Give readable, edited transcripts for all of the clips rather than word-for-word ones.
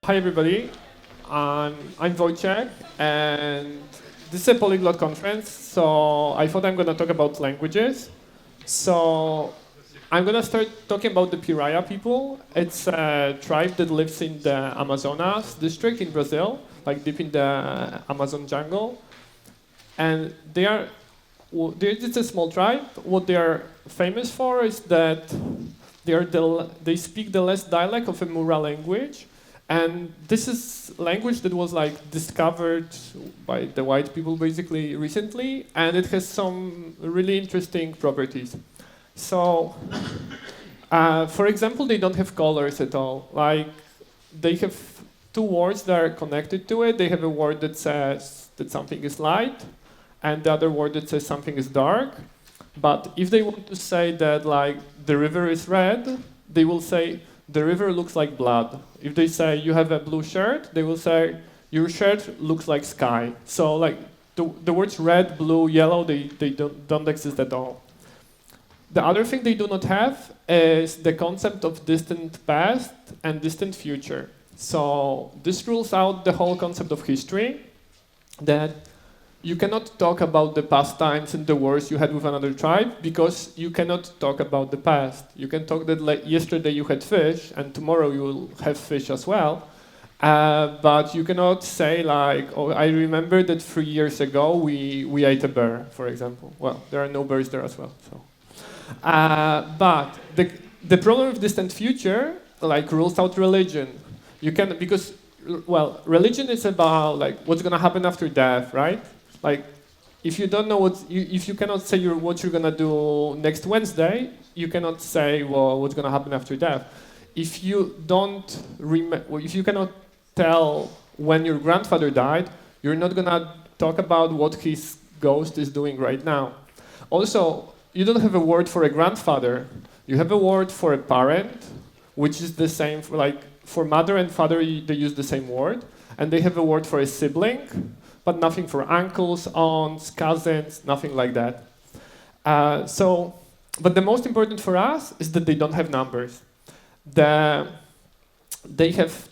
Hi everybody, I'm Wojciech, and this is a polyglot conference, so I thought I'm going to talk about languages. So I'm going to start talking about the Piraia people. It's a tribe that lives in the Amazonas district in Brazil, like deep in the Amazon jungle. And it's a small tribe. What they are famous for is that they speak the less dialect of a Mura language. And this is language that was like discovered by the white people basically recently, and it has some really interesting properties. So, for example, they don't have colors at all. Like, they have two words that are connected to it. They have a word that says that something is light, and the other word that says something is dark. But if they want to say that like the river is red, they will say the river looks like blood. If they say you have a blue shirt, they will say your shirt looks like sky. So like the words red, blue, yellow, they don't exist at all. The other thing they do not have is the concept of distant past and distant future. So this rules out the whole concept of history, that you cannot talk about the past times and the wars you had with another tribe because you cannot talk about the past. You can talk that like yesterday you had fish and tomorrow you will have fish as well. But you cannot say like, oh, I remember that 3 years ago we ate a bear, for example. Well, there are no bears there as well. So, but the problem with distant future like rules out religion. You can because well, religion is about like what's gonna happen after death, right? Like, if you don't know if you cannot say what you're gonna do next Wednesday, you cannot say, well, what's gonna happen after death. If you don't if you cannot tell when your grandfather died, you're not gonna talk about what his ghost is doing right now. Also, you don't have a word for a grandfather. You have a word for a parent, which is the same for mother and father. They use the same word, and they have a word for a sibling, but nothing for uncles, aunts, cousins, nothing like that. But the most important for us is that they don't have numbers. They have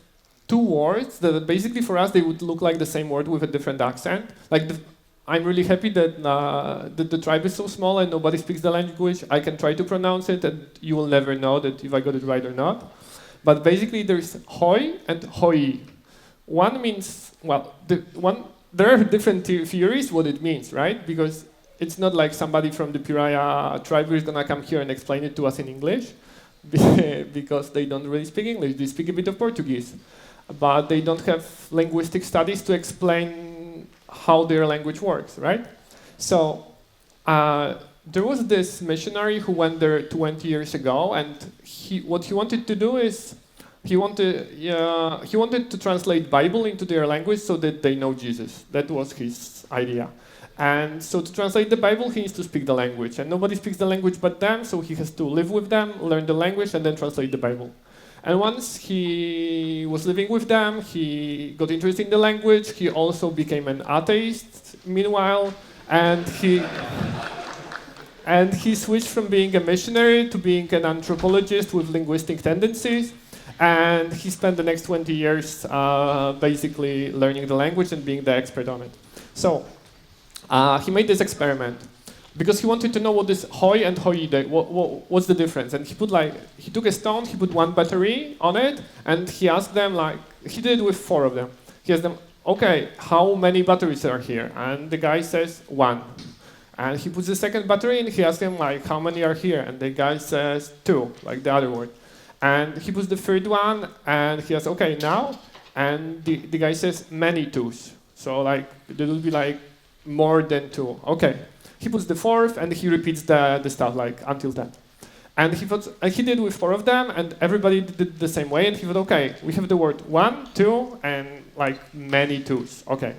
two words that basically for us they would look like the same word with a different accent. I'm really happy that the tribe is so small and nobody speaks the language. I can try to pronounce it and you will never know that if I got it right or not. But basically there's hoi and hoi. One means, well, there are different theories what it means, right? Because it's not like somebody from the Piraia tribe is gonna come here and explain it to us in English, because they don't really speak English. They speak a bit of Portuguese, but they don't have linguistic studies to explain how their language works, right? So there was this missionary who went there 20 years ago, and what he wanted to do is he wanted to translate Bible into their language so that they know Jesus. That was his idea. And so to translate the Bible, he needs to speak the language. And nobody speaks the language but them, so he has to live with them, learn the language, and then translate the Bible. And once he was living with them, he got interested in the language. He also became an atheist, meanwhile. And he switched from being a missionary to being an anthropologist with linguistic tendencies. And he spent the next 20 years basically learning the language and being the expert on it. So he made this experiment because he wanted to know what this hoi and hoi, what's the difference. And he took a stone, he put one battery on it, and he asked them, he did it with 4 of them. He asked them, okay, how many batteries are here? And the guy says 1. And he puts the second battery and he asks them, how many are here? And the guy says 2, like the other word. And he puts the third one, and he says, okay, now? And the guy says, many 2s. So, there will be, more than 2. Okay. He puts the 4th, and he repeats the stuff, until that. And he did with 4 of them, and everybody did the same way, and he thought, okay, we have the word 1, 2, and, many 2s. Okay.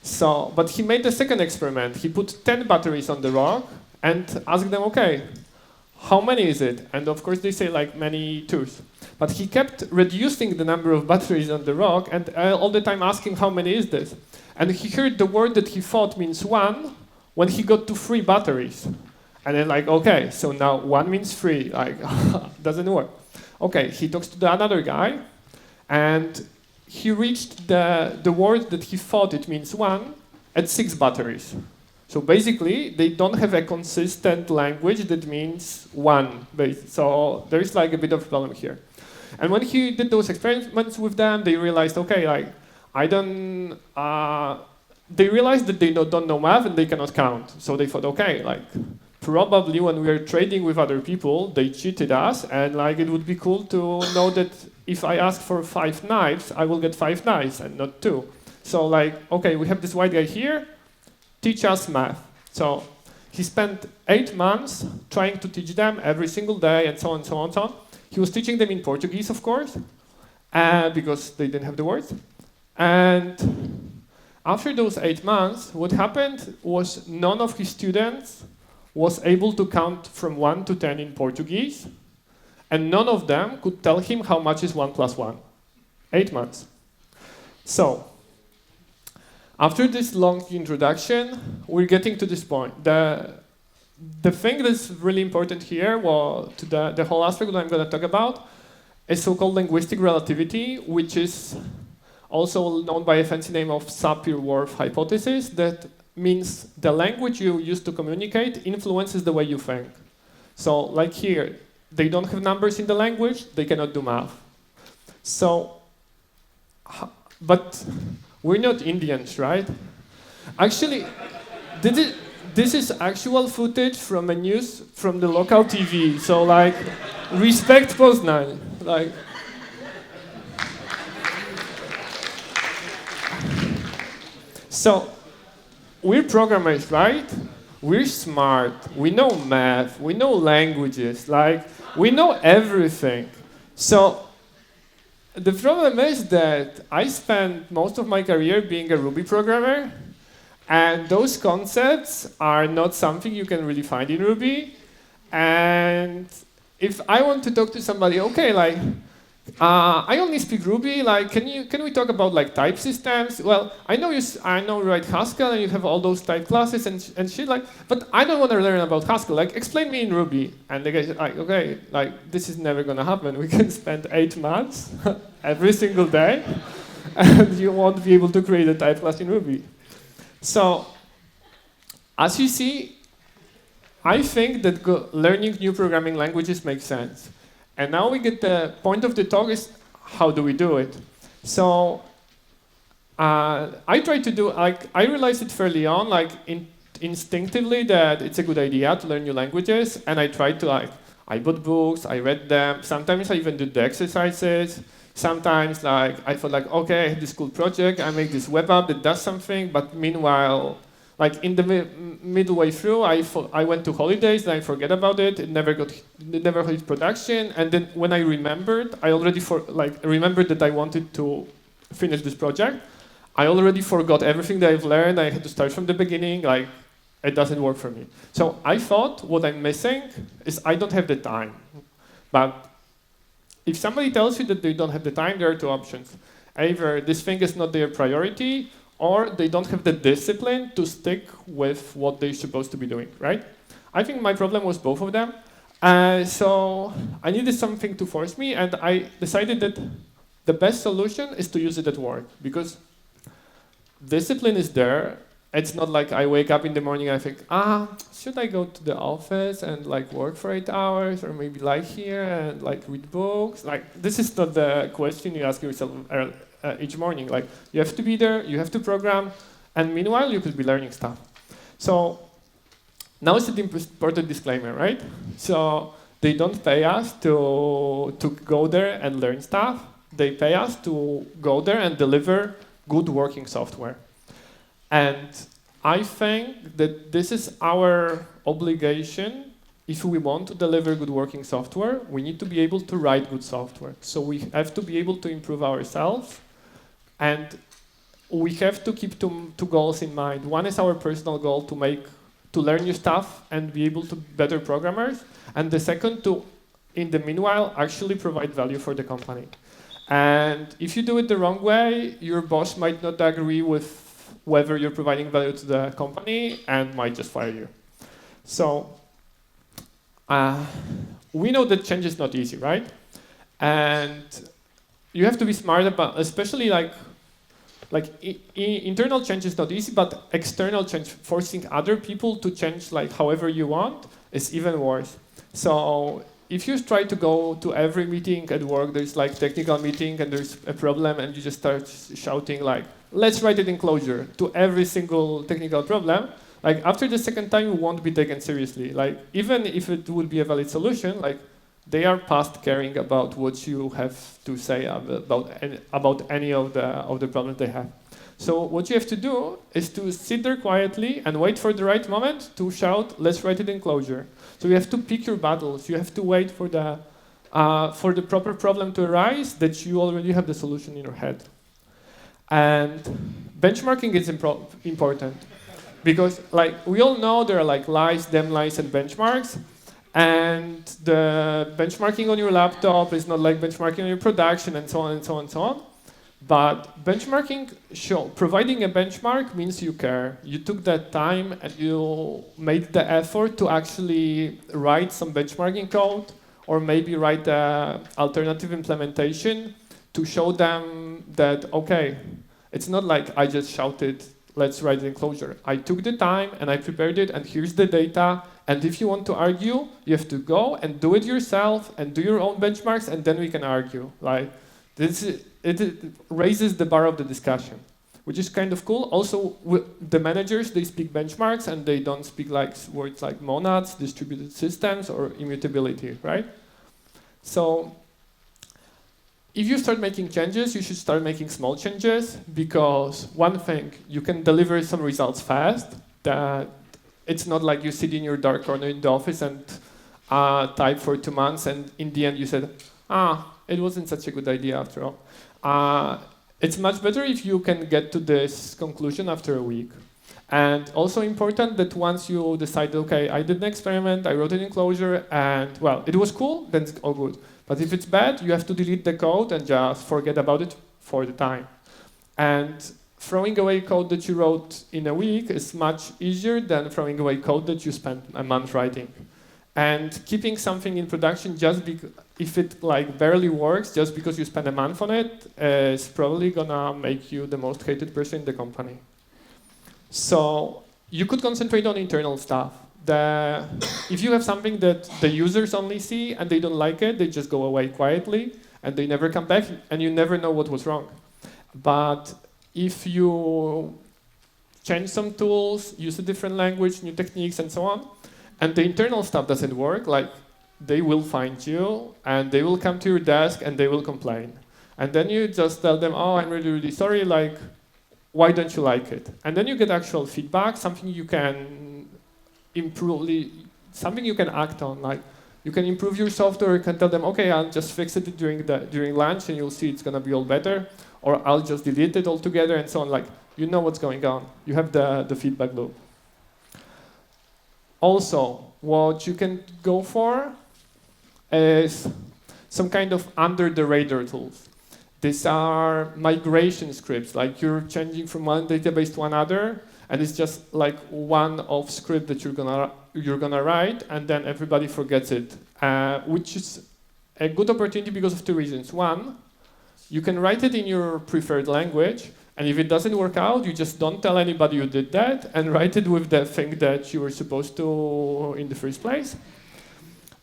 So, but he made the second experiment. He put 10 batteries on the rock, and asked them, okay, how many is it? And of course they say many 2s. But he kept reducing the number of batteries on the rock and all the time asking how many is this. And he heard the word that he thought means 1 when he got to 3 batteries. And then okay, so now 1 means 3, doesn't work. Okay, he talks to the another guy and he reached the word that he thought it means one at 6 batteries. So basically, they don't have a consistent language that means one. So there's like a bit of a problem here. And when he did those experiments with them, they realized, okay, like, they realized that they don't know math and they cannot count. So they thought, okay, like, probably when we were trading with other people, they cheated us, and like, it would be cool to know that if I ask for 5 knives, I will get 5 knives and not 2. So like, okay, we have this white guy here, teach us math. So he spent 8 months trying to teach them every single day, and so on, so on, so on. He was teaching them in Portuguese, of course, because they didn't have the words. And after those 8 months, what happened was none of his students was able to count from 1 to 10 in Portuguese, and none of them could tell him how much is 1 plus 1. 8 months. So, after this long introduction, we're getting to this point. The thing that's really important here, well, to the whole aspect that I'm going to talk about, is so-called linguistic relativity, which is also known by a fancy name of Sapir-Whorf hypothesis, that means the language you use to communicate influences the way you think. So, like here, they don't have numbers in the language, they cannot do math. So, but we're not Indians, right? Actually, this is actual footage from a news from the local TV. So, like, respect Poznań. Like, so, we're programmers, right? We're smart. We know math. We know languages. Like, we know everything. So, the problem is that I spent most of my career being a Ruby programmer, and those concepts are not something you can really find in Ruby. And if I want to talk to somebody, okay, like, I only speak Ruby. Like, can we talk about like type systems? Well, I know you write Haskell and you have all those type classes and shit. Like, but I don't want to learn about Haskell. Like, explain me in Ruby. And the guy's like, okay, like this is never gonna happen. We can spend 8 months every single day, and you won't be able to create a type class in Ruby. So, as you see, I think that learning new programming languages makes sense. And now we get the point of the talk is how do we do it? So I try to do, like, I realized it fairly on, like instinctively that it's a good idea to learn new languages. And I tried to, like, I bought books, I read them. Sometimes I even did the exercises. Sometimes, like, I thought, like, okay, I have this cool project. I make this web app that does something. But meanwhile, like in the middle way through, I went to holidays and I forget about it. It never hit production. And then when I remembered, I already remembered that I wanted to finish this project. I already forgot everything that I've learned. I had to start from the beginning. Like, it doesn't work for me. So I thought what I'm missing is I don't have the time. But if somebody tells you that they don't have the time, there are 2 options. Either this thing is not their priority, or they don't have the discipline to stick with what they're supposed to be doing, right? I think my problem was both of them. So I needed something to force me, and I decided that the best solution is to use it at work, because discipline is there. It's not like I wake up in the morning and I think, should I go to the office and like work for 8 hours, or maybe lie here and like read books? Like, this is not the question you ask yourself each morning. Like, you have to be there, you have to program, and meanwhile you could be learning stuff. So now it's an important disclaimer, right? So they don't pay us to go there and learn stuff. They pay us to go there and deliver good working software. And I think that this is our obligation. If we want to deliver good working software, we need to be able to write good software. So we have to be able to improve ourselves. And we have to keep 2 goals in mind. One is our personal goal to learn new stuff and be able to be better programmers. And the second, to, in the meanwhile, actually provide value for the company. And if you do it the wrong way, your boss might not agree with whether you're providing value to the company and might just fire you. So we know that change is not easy, right? And you have to be smart about, especially internal change is not easy, but external change, forcing other people to change like however you want, is even worse. So if you try to go to every meeting at work, there's like technical meeting and there's a problem and you just start shouting like, let's write it in Clojure to every single technical problem, like after the second time you won't be taken seriously. Like even if it would be a valid solution, like they are past caring about what you have to say about any of the problems they have. So what you have to do is to sit there quietly and wait for the right moment to shout, let's write it in Clojure. So you have to pick your battles. You have to wait for the proper problem to arise that you already have the solution in your head. And benchmarking is important because like we all know there are like lies, demlies, and benchmarks. And the benchmarking on your laptop is not like benchmarking on your production and so on and so on and so on. But benchmarking, providing a benchmark means you care. You took that time and you made the effort to actually write some benchmarking code or maybe write an alternative implementation to show them that, okay, it's not like I just shouted, let's write it in Clojure. I took the time and I prepared it and here's the data. And if you want to argue, you have to go and do it yourself and do your own benchmarks and then we can argue. Like it raises the bar of the discussion, which is kind of cool. Also, the managers, they speak benchmarks and they don't speak like words like monads, distributed systems, or immutability, right? So if you start making changes, you should start making small changes because one thing, you can deliver some results fast. That it's not like you sit in your dark corner in the office and type for 2 months and in the end you said, it wasn't such a good idea after all. It's much better if you can get to this conclusion after a week. And also important that once you decide, okay, I did an experiment, I wrote it in Clojure, and well, it was cool, then it's all good. But if it's bad, you have to delete the code and just forget about it for the time. And throwing away code that you wrote in a week is much easier than throwing away code that you spent a month writing. And keeping something in production just if it like barely works, just because you spend a month on it, is probably gonna make you the most hated person in the company. So you could concentrate on internal stuff. If you have something that the users only see and they don't like it, they just go away quietly and they never come back and you never know what was wrong. But if you change some tools, use a different language, new techniques, and so on, and the internal stuff doesn't work, like they will find you and they will come to your desk and they will complain. And then you just tell them, oh, I'm really, really sorry, like, why don't you like it? And then you get actual feedback, something you can improve, something you can act on. Like, you can improve your software, you can tell them, okay, I'll just fix it during lunch and you'll see it's gonna be all better. Or I'll just delete it altogether and so on. Like, you know what's going on. You have the feedback loop. Also, what you can go for is some kind of under-the-radar tools. These are migration scripts, like you're changing from one database to another, and it's just like one-off script that you're gonna write, and then everybody forgets it, which is a good opportunity because of two reasons. One, you can write it in your preferred language, and if it doesn't work out, you just don't tell anybody you did that, and write it with the thing that you were supposed to in the first place.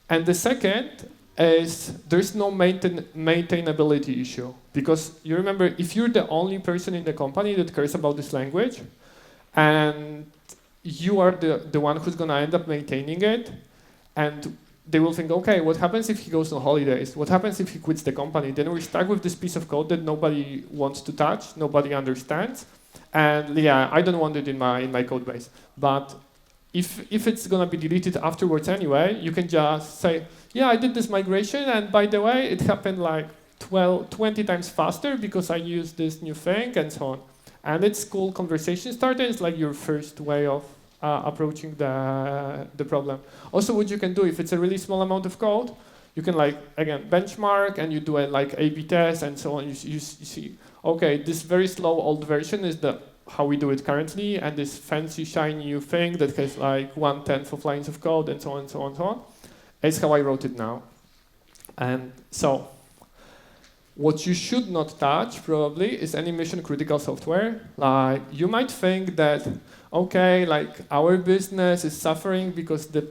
And the second is there's no maintainability issue. Because you remember, if you're the only person in the company that cares about this language, and you are the one who's going to end up maintaining it, and they will think, okay, what happens if he goes on holidays? What happens if he quits the company? Then we're stuck with this piece of code that nobody wants to touch, nobody understands. And yeah, I don't want it in my code base. But if it's going to be deleted afterwards anyway, you can just say, yeah, I did this migration, and by the way, it happened like 20 times faster because I used this new thing, and so on. And it's cool conversation starter. It's like your first way of approaching the problem. Also, what you can do, if it's a really small amount of code, you can, like, again, benchmark, and you do a like A/B test, and so on. You see, okay, this very slow old version is how we do it currently, and this fancy shiny new thing that has like 1/10 of lines of code, and so on, and so on, and so on, is how I wrote it now. And so, What you should not touch, probably, is any mission-critical software. Like, you might think that, okay, like, our business is suffering because the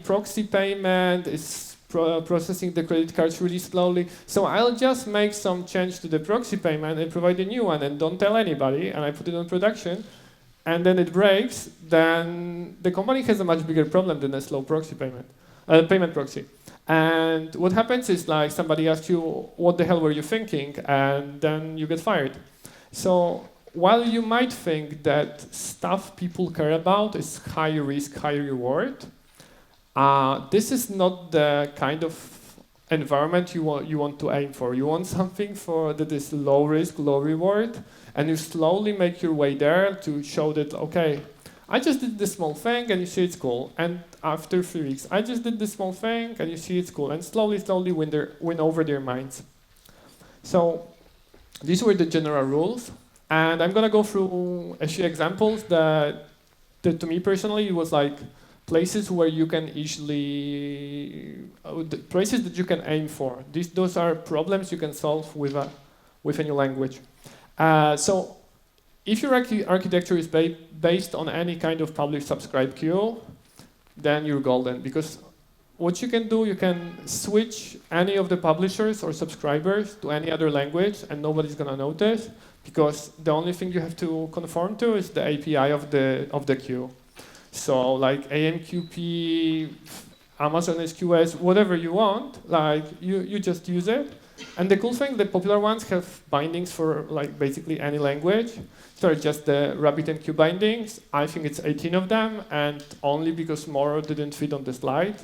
proxy payment is processing the credit cards really slowly, so I'll just make some change to the proxy payment and provide a new one and don't tell anybody, and I put it on production, and then it breaks, then the company has a much bigger problem than a slow proxy payment proxy. And what happens is, like, somebody asks you, what the hell were you thinking? And then you get fired. So while you might think that stuff people care about is high risk, high reward, this is not the kind of environment you want to aim for. You want something that is low risk, low reward, and you slowly make your way there to show that, okay, I just did this small thing and you see it's cool. And after 3 weeks, I just did this small thing and you see it's cool. And slowly, slowly win over their minds. So these were the general rules. And I'm going to go through a few examples that to me personally, it was like places where you can easily, places that you can aim for. Those are problems you can solve with a new language. So if your architecture is based on any kind of publish-subscribe queue, then you're golden. Because what you can do, you can switch any of the publishers or subscribers to any other language, and nobody's going to notice, because the only thing you have to conform to is the API of the queue. So like AMQP, Amazon SQS, whatever you want, like you just use it. And the cool thing, the popular ones have bindings for like basically any language. So just the RabbitMQ bindings. I think it's 18 of them, and only because more didn't fit on the slide.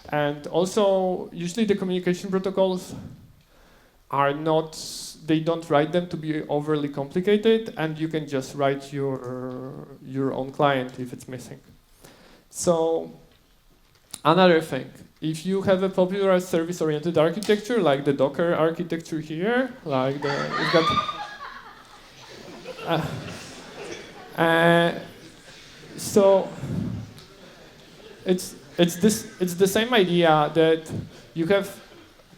And also, usually the communication protocols are not, they don't write them to be overly complicated, and you can just write your own client if it's missing. So another thing, if you have a popular service-oriented architecture, like the Docker architecture here, like you've got, so it's the same idea that you have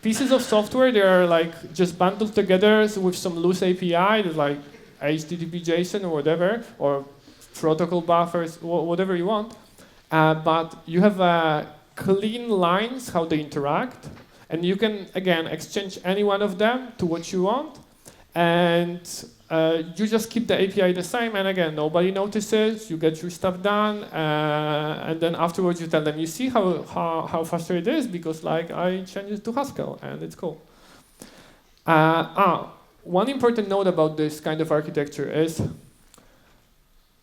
pieces of software that are like just bundled together with some loose API, like HTTP JSON or whatever, or protocol buffers, whatever you want. But you have clean lines how they interact, and you can again exchange any one of them to what you want, and you just keep the API the same, and again nobody notices. You get your stuff done, and then afterwards you tell them, you see how faster it is because like I changed it to Haskell and it's cool. One important note about this kind of architecture is,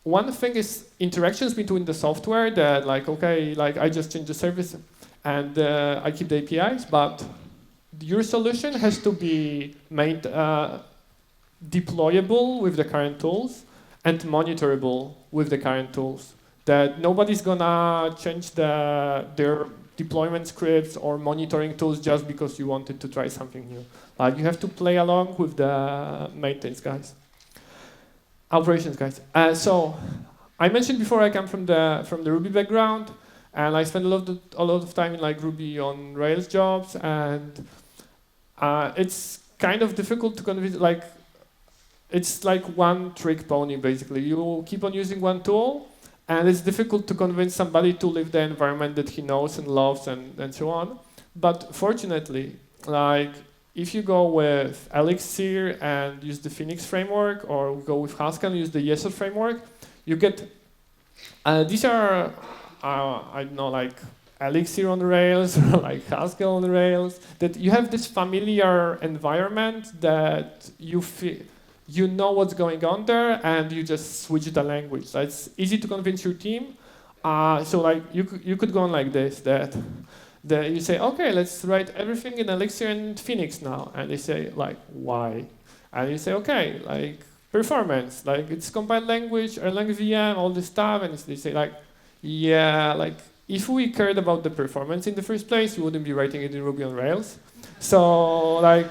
one thing is interactions between the software that like, okay, like I just change the service and I keep the APIs, but your solution has to be made deployable with the current tools and monitorable with the current tools. That nobody's gonna change their deployment scripts or monitoring tools just because you wanted to try something new. Like you have to play along with the maintenance guys. Operations guys. So I mentioned before I come from the Ruby background, and I spend a lot of time in like Ruby on Rails jobs, and it's kind of difficult to convince. Like it's like one trick pony basically. You keep on using one tool, and it's difficult to convince somebody to leave the environment that he knows and loves and so on. But fortunately, like if you go with Elixir and use the Phoenix framework, or go with Haskell and use the Yesod framework, you get, these are, I don't know, like Elixir on Rails, or like Haskell on Rails, that you have this familiar environment that you know what's going on there, and you just switch the language. So it's easy to convince your team. So like you could go on like this, that you say, okay, let's write everything in Elixir and Phoenix now. And they say, like, why? And you say, okay, like, performance, like, it's compiled language, Erlang VM, all this stuff. And they say, like, yeah, like, if we cared about the performance in the first place, we wouldn't be writing it in Ruby on Rails. So, like,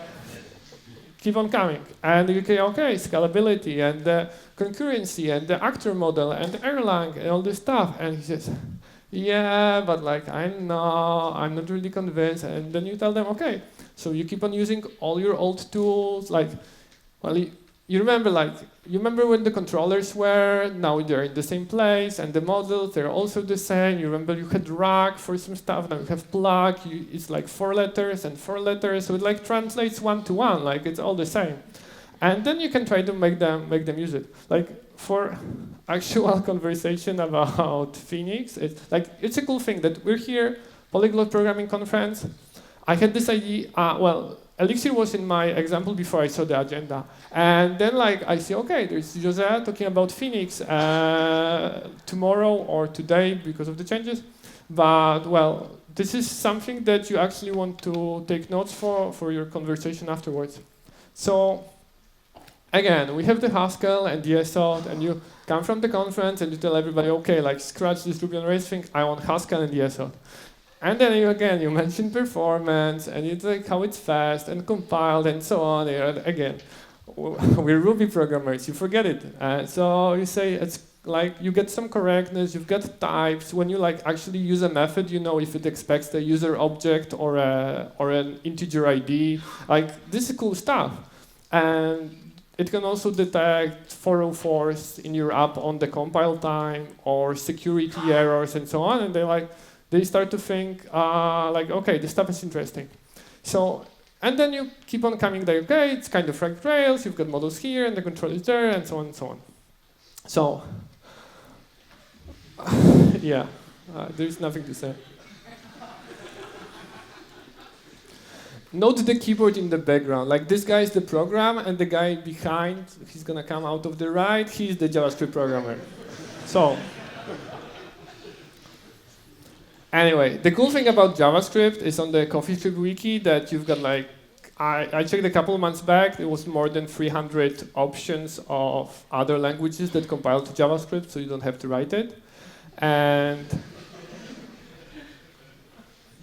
keep on coming. And you say, okay, scalability, and the concurrency, and the actor model, and Erlang, and all this stuff. And he says, yeah, but like I'm not really convinced. And then you tell them, okay, So you keep on using all your old tools, like, well, you remember when the controllers were, now they're in the same place, and the models, they're also the same. You remember you had rag for some stuff, now you have plug, it's like 4 letters and 4 letters, so it like translates one to one, like it's all the same. And then you can try to make them use it. Like for actual conversation about Phoenix, it's a cool thing that we're here, Polyglot Programming Conference. I had this idea, well, Elixir was in my example before I saw the agenda. And then like I see, okay, there's Jose talking about Phoenix tomorrow or today because of the changes. But well, this is something that you actually want to take notes for your conversation afterwards. So again, we have the Haskell and the ESOT, and you come from the conference and you tell everybody, okay, like scratch this Ruby on Rails thing, I want Haskell and the ESOT. And then you mention performance, and it's like how it's fast and compiled and so on. And again, we're Ruby programmers, you forget it. So you say it's like you get some correctness, you've got types. When you like actually use a method, you know if it expects a user object or an integer ID. Like this is cool stuff. And it can also detect 404s in your app on the compile time or security errors and so on. And they start to think, like, okay, this stuff is interesting. So, and then you keep on coming there, okay, it's kind of ranked Rails, you've got models here, and the control is there, and so on and so on. So, yeah, there's nothing to say. Note the keyboard in the background. Like, this guy is the program, and the guy behind, he's gonna come out of the right, he's the JavaScript programmer. So, anyway, the cool thing about JavaScript is on the CoffeeScript wiki that you've got like, I checked a couple of months back, there was more than 300 options of other languages that compile to JavaScript, so you don't have to write it. And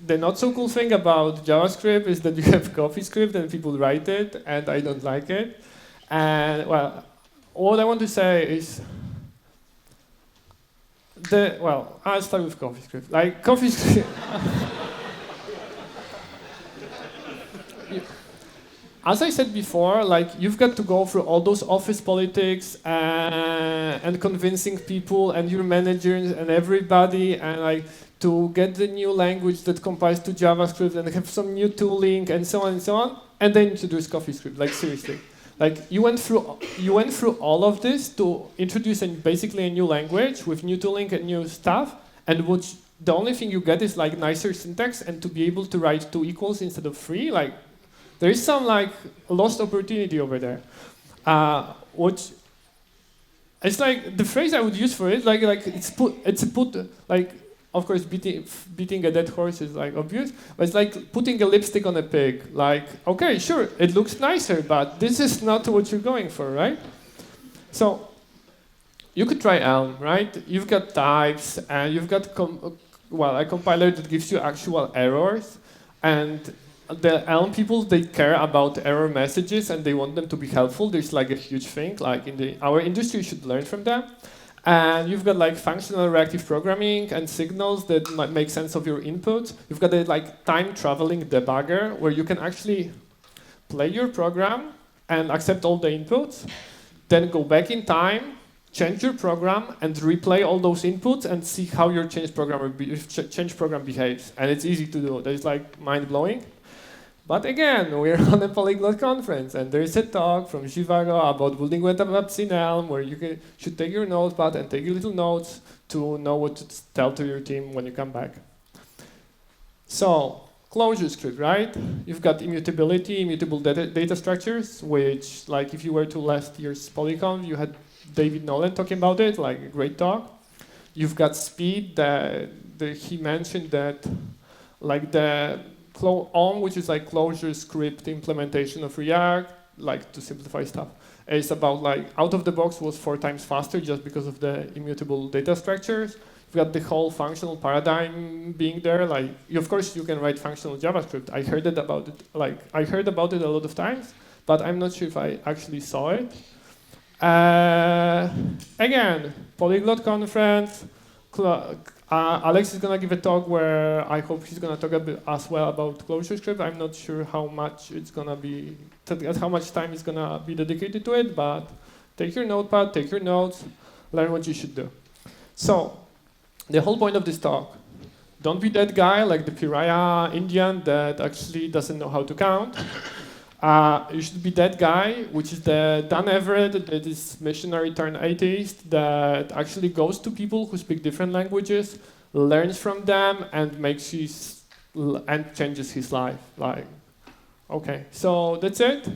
the not so cool thing about JavaScript is that you have CoffeeScript and people write it, and I don't like it. And well, what I want to say is, well, I'll start with CoffeeScript. Like CoffeeScript, as I said before, like you've got to go through all those office politics and convincing people and your managers and everybody, and like to get the new language that compiles to JavaScript and have some new tooling and so on, and then introduce CoffeeScript. Like seriously. Like you went through all of this to introduce basically a new language with new tooling and new stuff, and the only thing you get is like nicer syntax and to be able to write 2 equals instead of 3. Like there is some like lost opportunity over there. Which it's like the phrase I would use for it, like of course, beating a dead horse is like obvious, but it's like putting a lipstick on a pig. Like, okay, sure, it looks nicer, but this is not what you're going for, right? So you could try Elm, right? You've got types, and you've got a compiler that gives you actual errors, and the Elm people, they care about error messages and they want them to be helpful. There's like a huge thing, like in our industry should learn from them. And you've got like functional reactive programming and signals that might make sense of your inputs. You've got a like time traveling debugger where you can actually play your program and accept all the inputs, then go back in time, change your program, and replay all those inputs and see how your change program behaves. And it's easy to do. That is like mind-blowing. But again, we're on a Polyglot conference, and there's a talk from Zhivago about building web apps in Elm, where you should take your notepad and take your little notes to know what to tell to your team when you come back. So, Clojure script, right? You've got immutability, immutable data structures, which, like, if you were to last year's PolyConf, you had David Nolan talking about it, like a great talk. You've got speed, he mentioned that, like OM, which is like Clojure script implementation of React, like to simplify stuff, is about like out of the box was 4 times faster just because of the immutable data structures. You've got the whole functional paradigm being there. Like, of course, you can write functional JavaScript. I heard about it a lot of times, but I'm not sure if I actually saw it. Again, Polyglot conference. Alex is going to give a talk where I hope he's going to talk a bit as well about Clojure script. I'm not sure how much it's going to be, how much time is going to be dedicated to it, but take your notepad, take your notes, learn what you should do. So, the whole point of this talk, don't be that guy like the pariah Indian that actually doesn't know how to count. You should be that guy, which is the Dan Everett, that is missionary turned atheist, that actually goes to people who speak different languages, learns from them, and changes his life. Like, okay, so that's it.